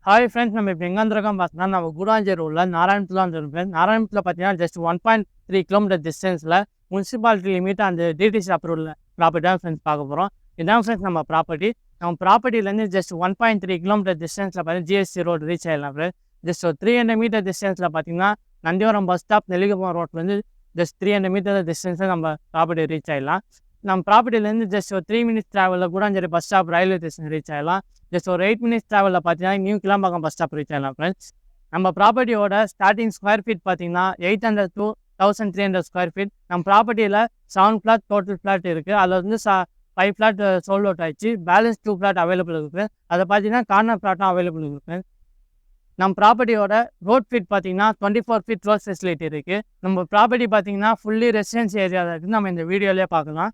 Hi friends, நம்ம இப்போ எங்கே வந்திருக்கோம் பார்த்தீங்கன்னா, நம்ம கூடாஞ்சேரி ரோடில் நாராயணத்தில் வந்துருக்கோம். நாராயணத்தில் பார்த்தீங்கன்னா ஜஸ்ட் 1.3 கிலோமீட்டர் டிஸ்டன்ஸில் முனிசிபாலிட்டி லிமிட் அந்த டிடிசி அப்ரூவல் ப்ராப்பர்ட்டி தான் ஃப்ரெண்ட்ஸ் பார்க்க போகிறோம். இதுதான் ஃப்ரெண்ட்ஸ் நம்ம ப்ராப்பர்ட்டி. நம்ம ப்ராப்பர்ட்டிலேருந்து ஜஸ்ட் 1.3 கிலோமீட்டர் டிஸ்டன்ஸில் பார்த்தீங்கன்னா ஜிஎஸ்டி ரோடு ரீச் ஆகிடலாம் ஃப்ரெண்ட்ஸ். ஜஸ்ட் ஒரு 300 மீட்டர் டிஸ்டன்ஸில் பார்த்தீங்கன்னா நந்திவரம் பஸ் ஸ்டாப் நெல்லிகுப்பம் ரோட்லேருந்து ஜஸ்ட் 300 மீட்டர் டிஸ்டன்ஸில் நம்ம ப்ராப்பர்ட்டி ரீச் ஆகிடலாம். நம்ம ப்ராப்பர்ட்டிலேருந்து ஜஸ்ட் ஒரு 3 மினிட்ஸ் ட்ராவலில் Guduvancheri bus stop railway station reach ஆகிடலாம். ஜஸ்ட் ஒரு 8 மினிட்ஸ் ட்ராவலில் பார்த்தீங்கன்னா new Kilambakkam bus stop reach ஆகலாம் ஃப்ரெண்ட்ஸ். நம்ம ப்ராப்பர்ட்டியோட ஸ்டார்டிங் ஸ்கொயர் ஃபீட் பார்த்தீங்கன்னா 800 to 1300 ஸ்கொயர் ஃபீட். நம்ம ப்ராப்பர்ட்டியில் 7 ஃப்ளாட் டோட்டல் ஃப்ளாட் இருக்குது. அதில் வந்து 5 ஃப்ளாட் சோல்ட் அவுட் ஆயிடுச்சு. பேலன்ஸ் 2 ஃப்ளாட் அவைலபிள் இருக்குது. அதை பார்த்தீங்கன்னா கார்னர் ஃப்ளாட்டும் அவைலபிள் இருக்குது. நம்ம ப்ராப்பர்ட்டியோட ரோட் ஃபீட் பார்த்தீங்கன்னா 24 ஃபீட் ரோட் ஃபெசிலிட்டி இருக்குது. நம்ம ப்ராப்பர்ட்டி பார்த்தீங்கன்னா ஃபுல்லி ரெசிடென்சி ஏரியாவில் இருக்குது. நம்ம இந்த வீடியோலேயே பார்க்கலாம்.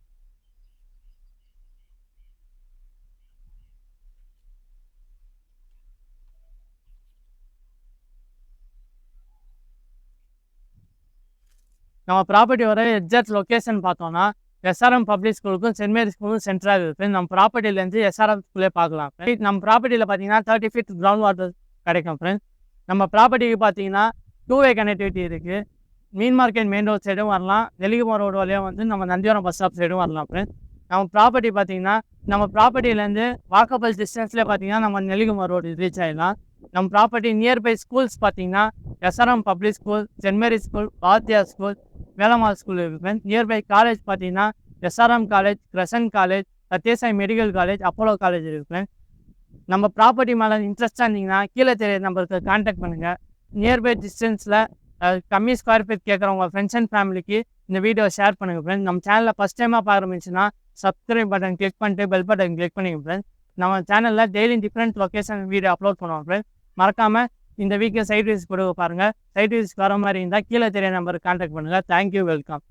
நம்ம ப்ராப்பர்ட்டியோட எக்ஸாக்ட் லொக்கேஷன் பார்த்தோம்னா எஸ்ஆர்எம் பப்ளிக் ஸ்கூலுக்கும் சென்ட் மேரி ஸ்கூலுக்கும் சென்ட்ரல் இருக்குது. நம்ம ப்ராப்பர்ட்டிலேருந்து எஸ்ஆர்எம் ஸ்கூலே பார்க்கலாம். நம்ம ப்ராப்பர்ட்டியில் பார்த்தீங்கன்னா 30 ஃபீட் கிரவுண்ட் வாட்டர் கிடைக்கும் ஃப்ரெண்ட்ஸ். நம்ம ப்ராப்பர்ட்டிக்கு பார்த்தீங்கன்னா 2-வே கனெக்டிவிட்டி இருக்குது. மீன் மார்க்கெட் மெயின் ரோட் சைடும் வரலாம், நெல்லிகுப்பம் ரோடு வழியாக வந்து நம்ம நந்திவரம் பஸ் ஸ்டாப் சைடும் வரலாம் ஃப்ரெண்ட்ஸ். நம்ம ப்ராப்பர்ட்டி பார்த்தீங்கன்னா நம்ம ப்ராப்பர்ட்டிலேருந்து வாக்கபிள் டிஸ்டன்ஸ்லேயே பார்த்தீங்கன்னா நம்ம நெல்லிகுப்பம் ரோடு ரீச் ஆகிடலாம். நம்ம ப்ராப்பர்ட்டி நியர்பை ஸ்கூல்ஸ் பார்த்தீங்கன்னா SRM public school, Saint Mary school, Bharathiyar school, Velammal school இருக்குது. நியர்பை காலேஜ் பார்த்தீங்கன்னா SRM college, Crescent college, Sathya Sai medical college, Apollo college இருக்குது. நம்ம ப்ராப்பர்ட்டி மேலே இன்ட்ரெஸ்ட்டாக இருந்தீங்கன்னா கீழே தெரிய நம்பருக்கு கான்டாக்ட் பண்ணுங்கள். நியர்பை டிஸ்டன்ஸில் கம்மி ஸ்கொயர் ஃபீட் கேட்குறவங்க ஃப்ரெண்ட்ஸ் அண்ட் ஃபேமிலிக்கு இந்த வீடியோ ஷேர் பண்ணுங்கள் ஃப்ரெண்ட்ஸ். நம்ம சேனலில் ஃபஸ்ட் டைமாக பார்க்க ஆரம்பிச்சுன்னா சப்ஸ்கிரைப் பட்டன் கிளிக் பண்ணிட்டு பெல் பட்டன் கிளிக் பண்ணிங்க ஃப்ரெண்ட்ஸ். நம்ம சேனலில் daily different location video upload பண்ணுவோம் ஃப்ரெண்ட்ஸ். மறக்காமல் இந்த வீக்கில் சைட் விசிட் கொடுக்க பாருங்கள். சைட் விசிட் வர மாதிரி இருந்தால் கீழே தெரிய நம்பருக்கு கான்டாக்ட் பண்ணுங்கள். Thank you, welcome.